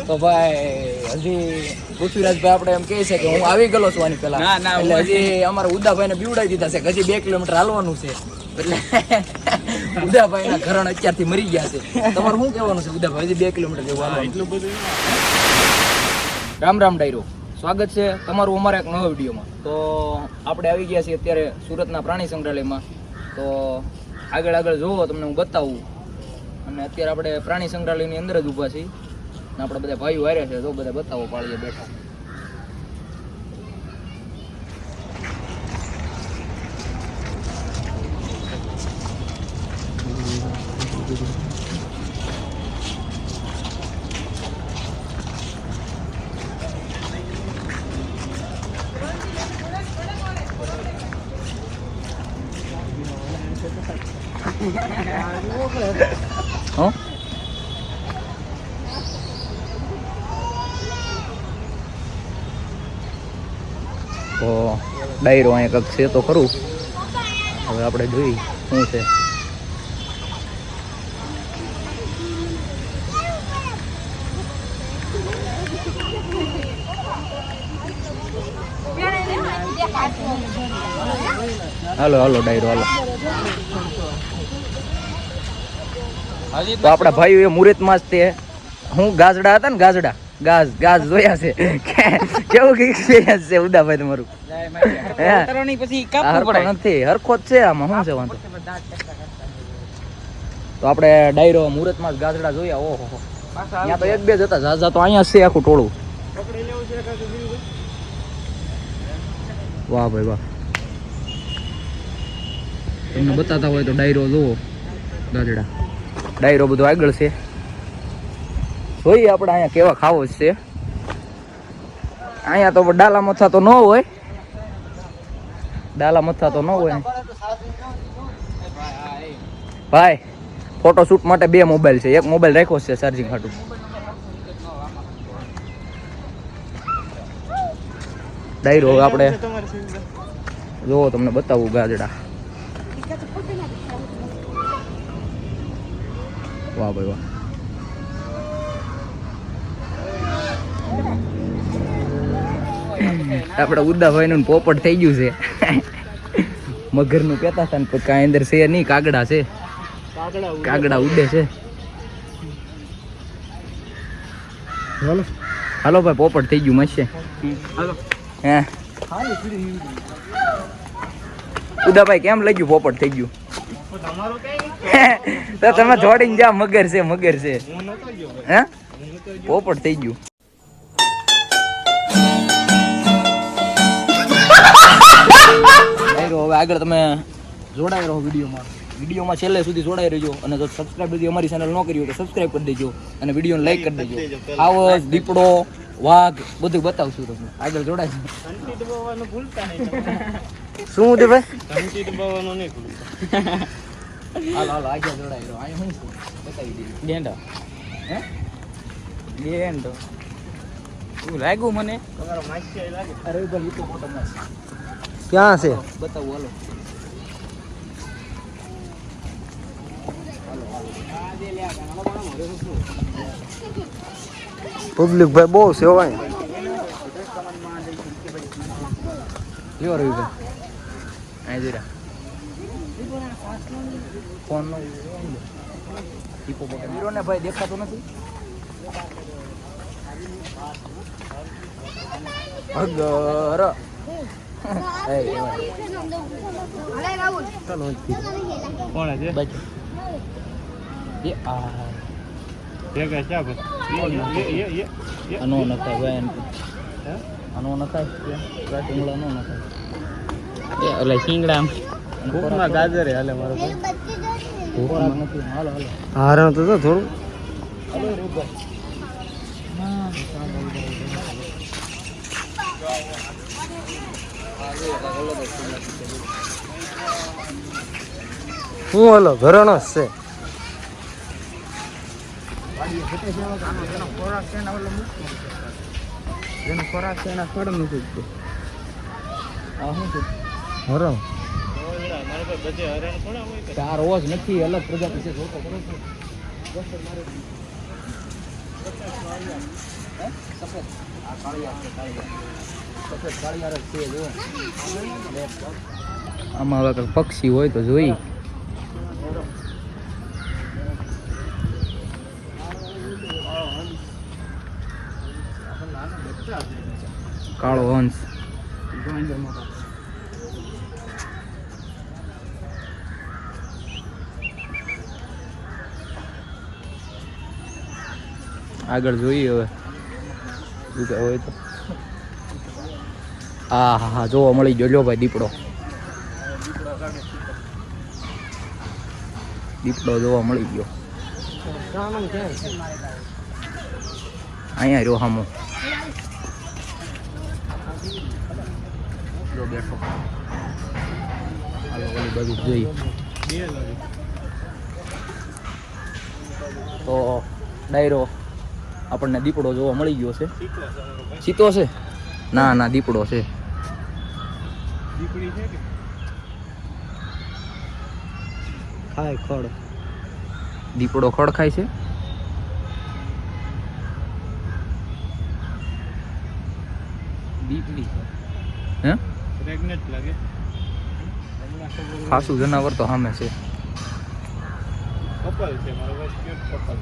તો ભાઈ હજી પૃથ્વીરાજભાઈ આપણે એમ કહે છે કે હું આવી ગયેલો છું આની પેલા, એટલે હજી અમારા ઉદાભાઈ ને બીવડાવી દીધા છે હજી 2 કિલોમીટર હાલવાનું છે, એટલે ઉદાભાઈ ના ઘરણ અત્યારથી મરી ગયા છે. તમારે શું કહેવાનું છે ઉદાભાઈ? હજી 2 કિલોમીટર જેવું હાલવાનું. એટલું બધું. રામ રામ ડાયરો, સ્વાગત છે તમારું અમારા એક નવા વિડીયોમાં. તો આપણે આવી ગયા છીએ અત્યારે સુરતના પ્રાણી સંગ્રહાલયમાં. તો આગળ જોવો તમને હું બતાવું. અને અત્યારે આપણે પ્રાણી સંગ્રહાલયની અંદર જ ઊભા છીએ. આપણે બધા ભાઈઓ હાર્યા છે, તો બધા બતાવો પાળીએ બેઠા. તો ડાયરો અહીંયા કંઈક છે તો ખરું. હવે આપણે જોઈ શું છે. હાલો હાલો ડાયરો હાલો. તો આપણા ભાઈઓ એ મુહૂર્તમાં જ તે હું ગાજડા હતા ને, ગાજ જોયા છે. કેવું એક્સપિરિયન્સ છે ઉદાભાઈ તમારું? નથી હરખો જ છે આમાં, શું છે વાંધો? તો આપણે ડાયરો મુહૂર્તમાં જ ગાજડા જોયા. ઓહો ત્યાં તો 1-2 જ હતા, ઝાઝા તો અહીંયા છે આખું ટોળું. વાહ ભાઈ વાહ. તમને બતાતા હોય તો ડાયરો જોવો, ગાજડા ડાયરો બધું આગળ છે. જોઈએ આપણે અહીંયા કેવા ખાવો જ છે. અહીંયા તો ડાલા મથા તો ન હોય, ભાઈ ફોટો શૂટ માટે 2 મોબાઈલ છે. એક મોબાઈલ રાખ્યો છે ચાર્જિંગ હાટું. ડાયરો હવે આપણે જોવો, તમને બતાવું ગાજડા. વાહ ભાઈ વાહ. આપડે ઉદાભાઈ નું પોપટ થઈ ગયું છે. મગર નું કેતા હતા ને કાંઈ અંદર છે નહીં, કાગડા છે. કાગડા ઉડે છે. હાલો ભાઈ, પોપટ થઈ ગયું મસ્ત. હે ઉદાભાઈ કેમ લાગ્યું પોપટ થઈ ગયું? તો તમે જોડીને જા, મગર છે. હે પોપટ થઈ ગયું. હવે આગળ તમે જોડાઈ રહો વિડીયોમાં છેલ્લે સુધી જોડાઈ રહેજો. અને જો સબસ્ક્રાઈબ હજી અમારી ચેનલ ન કરી હોય તો સબસ્ક્રાઈબ કરી દેજો અને વિડીયોને લાઈક કરી દેજો. આવસ, દીપડો, વાઘ બધું બતાવશું તમને. આગળ જોડાઈ. શું છે ભાઈ? ઘંટી દબાવવાનું નહીં ભૂલતા. હાલો આગળ જોડાઈ રહો. અહીં શું બતાવી દઈએ. ગેંડા. હે ગેંડો એવું લાગ્યું મને. તમારો માસ્ટર લાગે. અરે ભાઈ ઈ તો મોટો માસ્ટર ક્યાં છે બતાવું. હાલો પબ્લિક ભાઈ બહુ છે ભાઈ. કેવો રહ્યું ભાઈ? અહીં જરા ફોન નો હીરો ને ભાઈ દેખાતો નથી. અગર કોણ છે? આનો નખાય ભાઈ, આનો નખાય. શિંગડા નો નખાય. એટલે શિંગડા ભૂખમાં ગાજર હાલે મારો ભાઈ. ભૂખમાં નથી. હાલો હારણ તો થોડું. હું હલો ઘરણો જ છે. ખોરાક છે એના ફળ નથી. હરણ ચાર રોજ નથી, અલગ પ્રજાતિ છે. સફેદ આ કાળિયાર છે, સફેદ કાળિયાર જ છે જો. આમાં હવે કંઈક પક્ષી હોય તો જોઈ. કાળો હંસ આગળ જોઈએ હવે બીજા હોય તો. હા હા હા જોવા મળી ગયો લ્યો ભાઈ દીપડો. દીપડો જોવા મળી ગયો અહીંયા રહ્યો હામો જો બેઠો. હાલો ઓલી બાજુ જોઈ તો ડાયરો આપણને દીપડો જોવા મળી ગયો છે. ચીતો છે? ના ના દીપડો છે. ખાય ખડ. દીપડો ખડ ખાય છે. દીપડી હે પ્રેગ્નેન્ટ લાગે. ખાસું જનાવર તો સામે છે. કપલ છે મારો બસ ક્યુટ કપલ.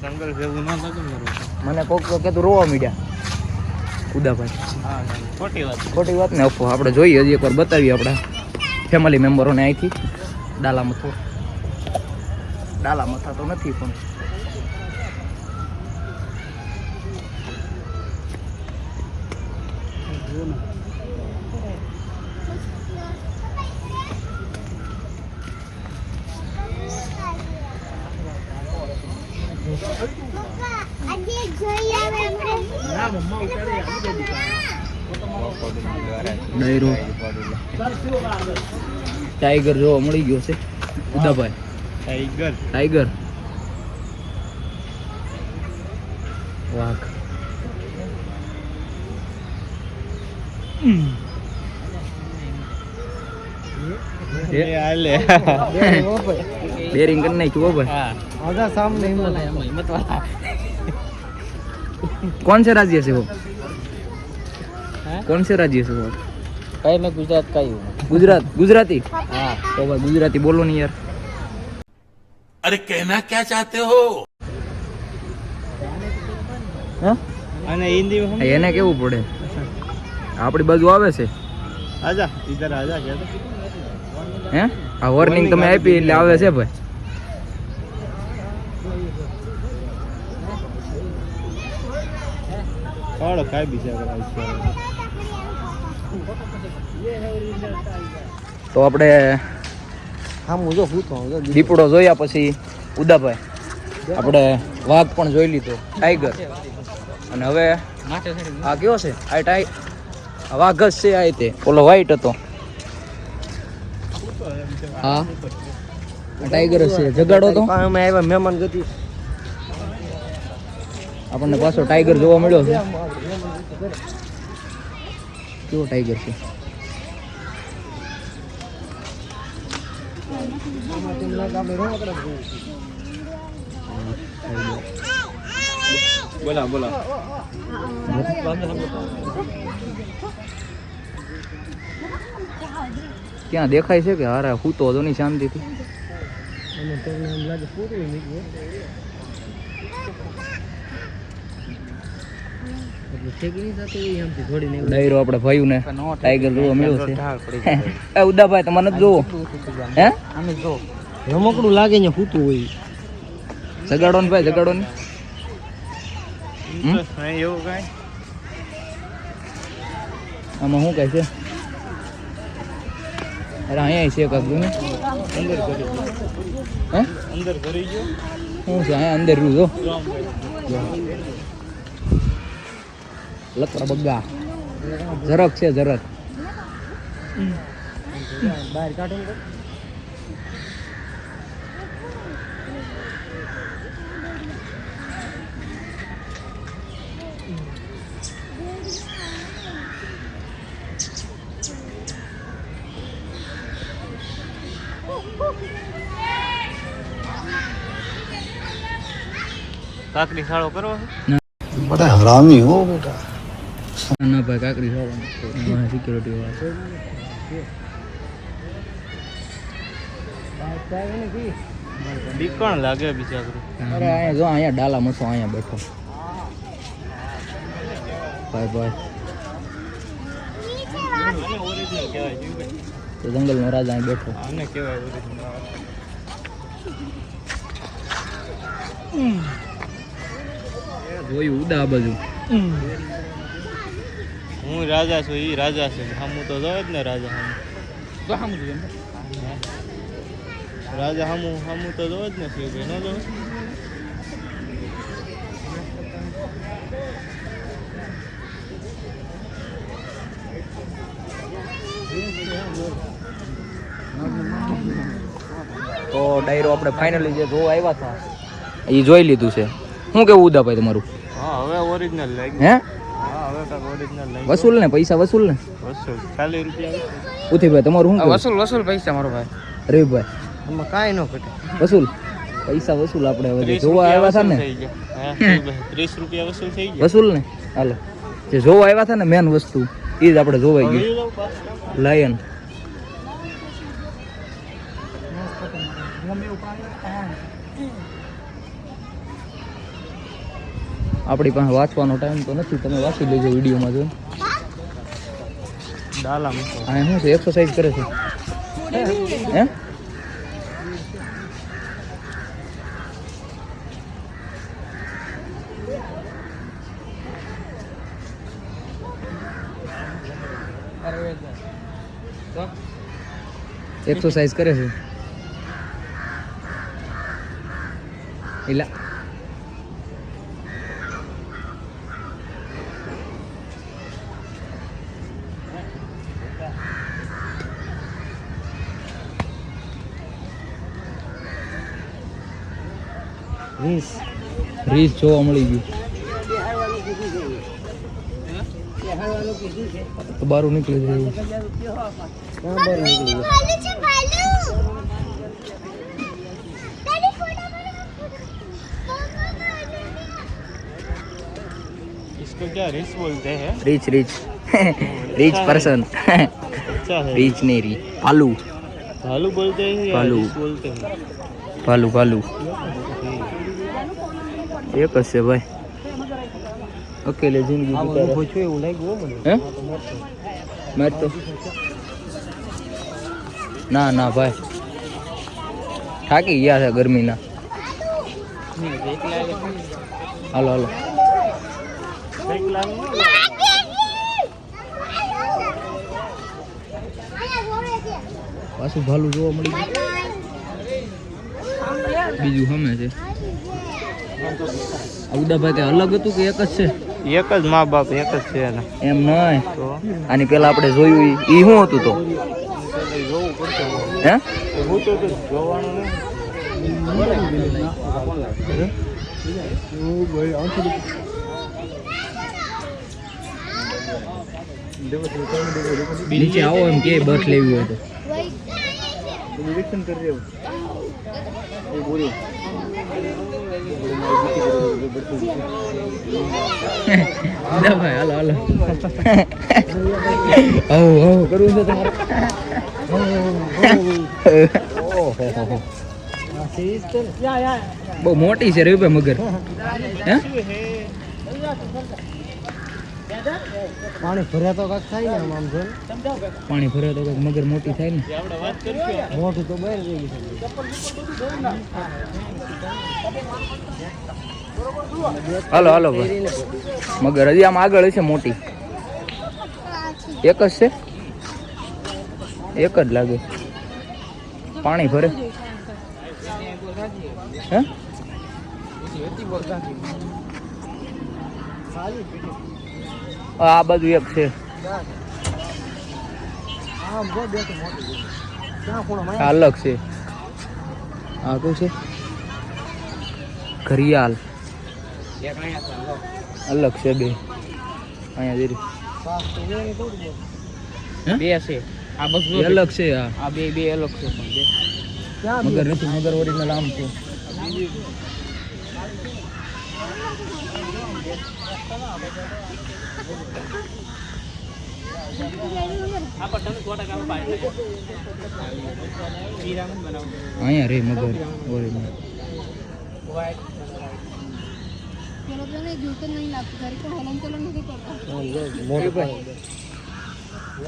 જંગલ જેવું ના લાગે મને કોક તો કે તું રોવા મીડ્યા ઉદાભાઈ. ખોટી વાત ને અફવા. આપણે જોઈએ હજી એકવાર બતાવીએ આપણા ફેમિલી મેમ્બરોને અહીંથી. ડાલા મથા તો નથી પણ ડાયરો ટાઈગર જોવા મળી ગયો છે ઉદાભાઈ. ટાઈગર વાઘ બેરિંગ કરી નાખ્યું ભાઈ. कौन से राज्य से हो? कौन से राज्य से हो? भाई मैं गुजरात का ही हूँ. गुजरात गुजराती. हाँ तो भाई गुजराती बोलो नहीं यार. अरे कहना क्या चाहते हो? અને હિન્દી में એને કેવું પડે આપણી બાજુ આવે છે. आजा इधर आजा क्या હે આ વોર્નિંગ તમે આપી એટલે આવે છે ભાઈ. કાળો કાઈ બીજા તો આપણે હા હું જો હું તો દીપડો જોયા પછી ઉદાભાઈ આપણે વાઘ પણ જોઈ લીધો, ટાઈગર, અને હવે આ કયો છે? આ વાઘ જ છે. આ તે ઓલો વ્હાઈટ હતો હા ટાઈગર જ છે. જગાડો તો અમે આવ્યા મહેમાન ગતિ આપણને પાછો ટાઈગર જોવા મળ્યો છે. કેવો ટાઈગર છે? બોલા બોલા ક્યાં દેખાય છે કે હારા હૂતો હતો ની શાંતિથી? ડાયરો આપણે ભાઈ ને ટાઈગર જોવા મળ્યો છે. ઉદાભાઈ તમારે જોવો હે રમકડું લાગે ને ફૂતું હોય. જગાડો ને ભાઈ, જગાડો ને. એવું કઈ આમાં શું કહે છે? અરે અહીંયા છે કાક ને અંદર કરી હે અંદર કરી ગયો શું છે? અહીંયા અંદર રૂ જો લકડા બગ્ગા જરાક છે, જરાક બહાર કાઢો કાકડી સાળો કરવો बड़ा हरामी हो बेटा ના ભાઈ કાકરી ખાવાનું સિક્યુરિટી વાળા બીકણ લાગે બિચારું અરે અહીંયા જો અહીંયા ડાલા મસો અહીંયા બેઠો ભાઈ ભાઈ ઓરિજિનલ કહેવાય જીવભાઈ તો જંગલનો રાજા અહીં બેઠો આને કહેવાય ઓરિજિનલ જોયું ઉડા આ બાજુ હું રાજા છું ઈ રાજા છે હામું તો જો જ ને રાજા હામું રાજા હામું તો જો જ ને શિવભાઈ ન જો તો ડાયરો આપણે ફાઇનલી જે જોવા આવ્યા હતા એ જોઈ લીધું છે શું કેવું ઉદાભાઈ તમારું હા હવે ઓરિજિનલ લાગી હે હા હવે કાંક ઓરિજિનલ લાગી વસૂલ ને પૈસા વસૂલ ને વસૂલ 40 રૂપિયા ઉથીભાઈ તમારું શું કેવું? વસૂલ પૈસા મારો ભાઈ રવિભાઈ એમાં કાંઈ ન ઘટે વસૂલ પૈસા વસૂલ આપણે હવે જે જોવા આવ્યા હતા ને 30 રૂપિયા વસૂલ થઈ ગયા વસૂલ ને હાલો જે જોવા આવ્યા હતા ને મેન વસ્તુ એ જ આપણે જોવાઈ ગયું લાયન આપણી પાસે વાંચવાનો ટાઈમ તો નથી તમે વાંચી લેજો વિડીયોમાં જોઈને ડાલા મૂકો આ શું છે એક્સરસાઇઝ કરે છે હે એક્સરસાઇઝ કરે છે એલા રીસ જોવા મળી ગયું તો બારું નીકળી જાય इसको क्या रिच बोलते हैं રીચ રીચ રીચ પર્સન अच्छा है રીચ નહીં રી ભાલુ भालू बोलते हैं या भालू। रिच बोलते हैं ભાલુ ભાલુ એક જ છે ભાઈ અકેલે જિંદગી ગુજારે પૂછ્યું એવું લાગ્યું મને હે મેટ તો ના ના ભાઈ થાકી ગયા છે ગરમીના હાલો હાલો પાછું ભાલું જોવા મળી ગયું બીજું સામે છે ઉદાભાઈ કઈ અલગ હતું કે એક જ છે એક જ મા બાપ એક જ છે ને એમ નહીં તો આની પેલા આપણે જોયું ઈ શું હતું તો જોવું પડશે હે હું તો જોવાનું નીચે આવો એમ કે બસ લેવી હોય તો ભાઈ હાલો હાલો કરવું છે તમારે બહુ મોટી છે રવિભાઈ મગર હે પાણી ભર્યા તો કાંક થાય ને આમ જો પાણી ભરે તો કંઈક મગર મોટી થાય ને મોટું તો બહાર રહી ગયું હાલો હાલો ભાઈ મગર હજી આમ આગળ છે મોટી એક જ છે એક જ લાગે પાણી ભરે હે આ બાજુ એક છે આ અલગ છે આ કયું છે ઘરિયાલ અલગ છે બે અહીંયા જરી બે છે આ બધું અલગ છે આ આ બે બે અલગ છે પણ બે મગર નથી મગર ઓરિજિનલ આમ છે અહીંયા રે મગર ઓરિજિનલ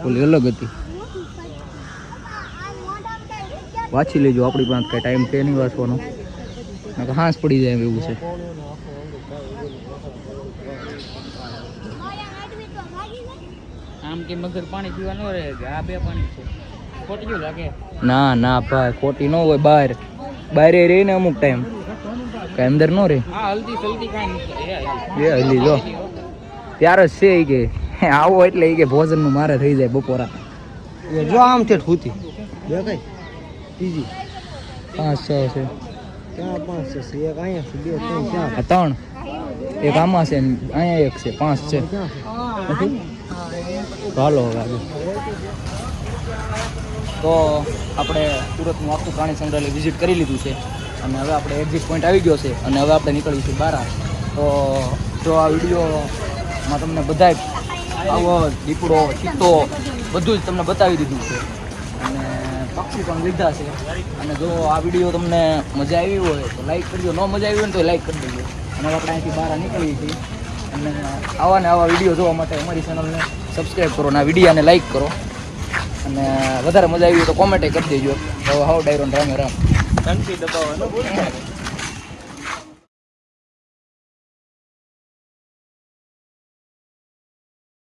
ઓલી અલગ હતી વાંચી લેજો આપણી પાસે કઈ ટાઈમ છે નહીં વાંચવાનો નકર હાંસ પડી જાય એવું છે આમ કે મગર પાણી પીવા ન રહે આ બે પાણી છે ખોટી લાગે ના ના ભાઈ ખોટી ન હોય બહાર બહારે રહી ને અમુક ટાઈમ કઈ અંદર ન રહે હા હલ્દી સલ્દી કાંઈ નથી એ હલી જો ત્યાર જ છે ઈ કે આવો એટલે ઈ કે ભોજન નું મારે થઈ જાય બપોરા જો આમ છે ઠૂતી બે કઈ ત્રીજી 5 6 છે ક્યાં 5 છે એક અહીંયા છે બે ત્રણ ચાર આ 3 એક આમાં છે ને અહીંયા એક છે 5 છે નથી? તો હાલો હવે આગળ. તો આપણે સુરતનું આખું પ્રાણી સંગ્રહાલય વિઝિટ કરી લીધું છે અને હવે આપણે એક્ઝિટ પોઈન્ટ આવી ગયો છે અને હવે આપણે નીકળીશું બહાર. તો જો આ વિડીયોમાં તમને બધાય આવો દીપડો ચિત્તો બધું જ તમને બતાવી દીધું છે અને પક્ષી પણ લીધા છે. અને જો આ વિડીયો તમને મજા આવી હોય તો લાઈક કરજો, ન મજા આવી હોય ને તો લાઈક કરી દેજો. અને હવે આપણે અહીંથી બહાર નીકળીએ છીએ અને આવા ને આવા વિડીયો જોવા માટે અમારી ચેનલને સબસ્ક્રાઈબ કરો અને આ વિડીયોને લાઈક કરો અને વધારે મજા આવી હોય તો કોમેન્ટ કરી દેજો. તો હાઉ ડાયરોન રામે રામ ઘંટી દબાવવાનું